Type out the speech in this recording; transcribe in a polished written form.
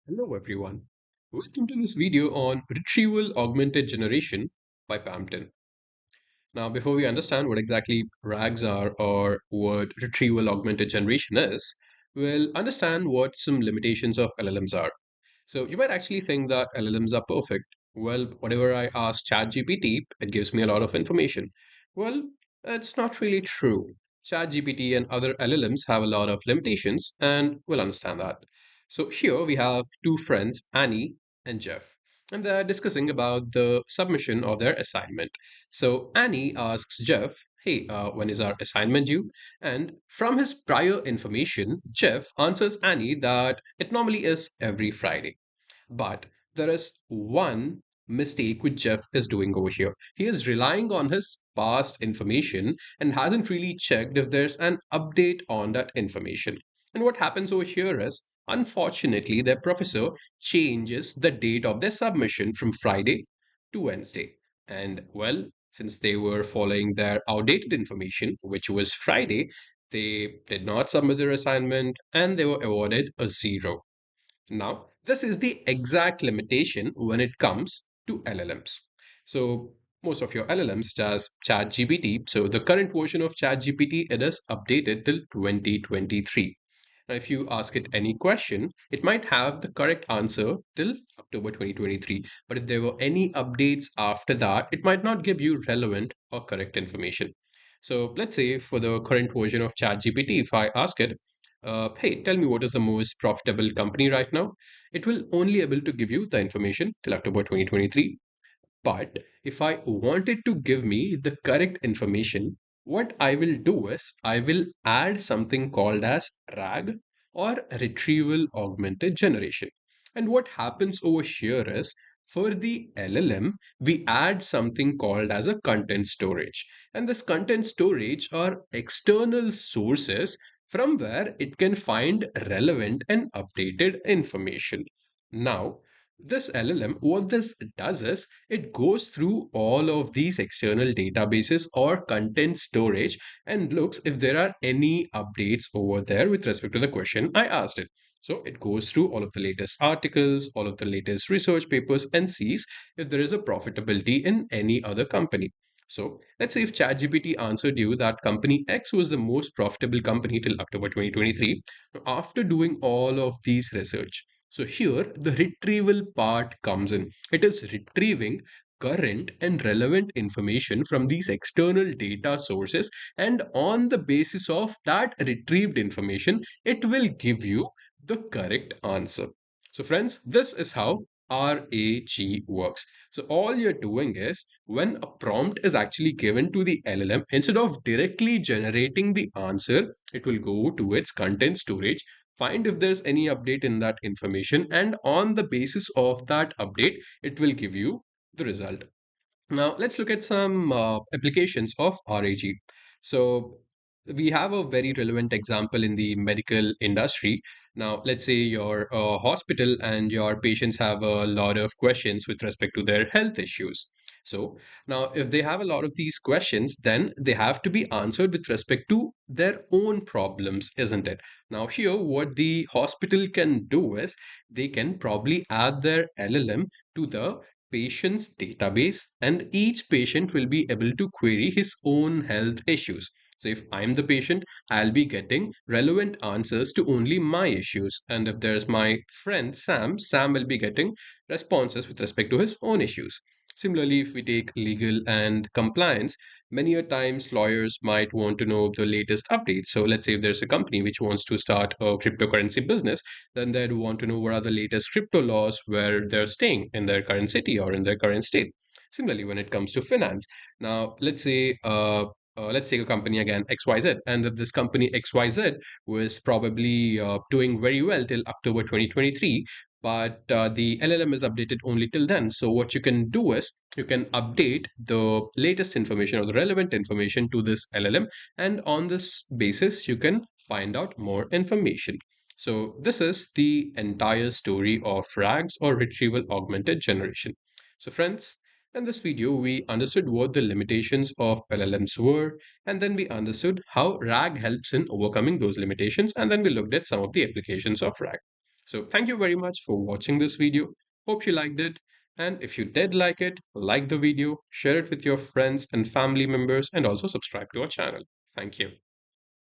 Hello everyone. Welcome to this video on Retrieval-Augmented Generation by PamTen. Now, before we understand what exactly RAGs are or what Retrieval-Augmented Generation is, we'll understand what some limitations of LLMs are. So you might actually think that LLMs are perfect. Well, whatever I ask ChatGPT, it gives me a lot of information. Well, it's not really true. ChatGPT and other LLMs have a lot of limitations, and we'll understand that. So here we have two friends, Annie and Jeff, and they're discussing about the submission of their assignment. So Annie asks Jeff, "Hey, when is our assignment due?" And from his prior information, Jeff answers Annie that it normally is every Friday. But there is one mistake which Jeff is doing over here. He is relying on his past information and hasn't really checked if there's an update on that information. And what happens over here is, unfortunately, their professor changes the date of their submission from Friday to Wednesday. And well, since they were following their outdated information, which was Friday, they did not submit their assignment and they were awarded a zero. Now, this is the exact limitation when it comes to LLMs. So, most of your LLMs, such as ChatGPT, so the current version of ChatGPT, it is updated till 2023. Now, if you ask it any question, it might have the correct answer till October 2023. But if there were any updates after that, it might not give you relevant or correct information. So let's say for the current version of ChatGPT, if I ask it, hey, tell me what is the most profitable company right now? It will only able to give you the information till October 2023. But if I wanted to give me the correct information, what I will do is I will add something called as RAG or Retrieval Augmented Generation. And what happens over here is for the LLM, we add something called as a content storage. And this content storage are external sources from where it can find relevant and updated information. Now, this LLM, what this does is it goes through all of these external databases or content storage and looks if there are any updates over there with respect to the question I asked it. So it goes through all of the latest articles, all of the latest research papers, and sees if there is a profitability in any other company. So let's say if ChatGPT answered you that company X was the most profitable company till October 2023, after doing all of these research, so here the retrieval part comes in. It is retrieving current and relevant information from these external data sources, and on the basis of that retrieved information, it will give you the correct answer. So, friends, this is how RAG works. So, all you're doing is when a prompt is actually given to the LLM, instead of directly generating the answer, it will go to its content storage, find if there's any update in that information, and on the basis of that update it will give you the result. Now let's look at some applications of RAG. So we have a very relevant example in the medical industry. Now let's say you're a hospital and your patients have a lot of questions with respect to their health issues. So now if they have a lot of these questions, then they have to be answered with respect to their own problems, isn't it? Now here what the hospital can do is they can probably add their LLM to the patient's database, and each patient will be able to query his own health issues. So if I'm the patient, I'll be getting relevant answers to only my issues. And if there's my friend Sam, Sam will be getting responses with respect to his own issues. Similarly, if we take legal and compliance, many a times lawyers might want to know the latest updates. So let's say if there's a company which wants to start a cryptocurrency business, then they'd want to know what are the latest crypto laws where they're staying in their current city or in their current state. Similarly, when it comes to finance, now let's take a company again, XYZ, and if this company XYZ was probably doing very well till October 2023, but the LLM is updated only till then. So what you can do is you can update the latest information or the relevant information to this LLM, and on this basis, you can find out more information. So this is the entire story of RAGs or Retrieval Augmented Generation. So friends, in this video, we understood what the limitations of LLMs were, and then we understood how RAG helps in overcoming those limitations, and then we looked at some of the applications of RAG. So thank you very much for watching this video. Hope you liked it. And if you did like it, like the video, share it with your friends and family members, and also subscribe to our channel. Thank you.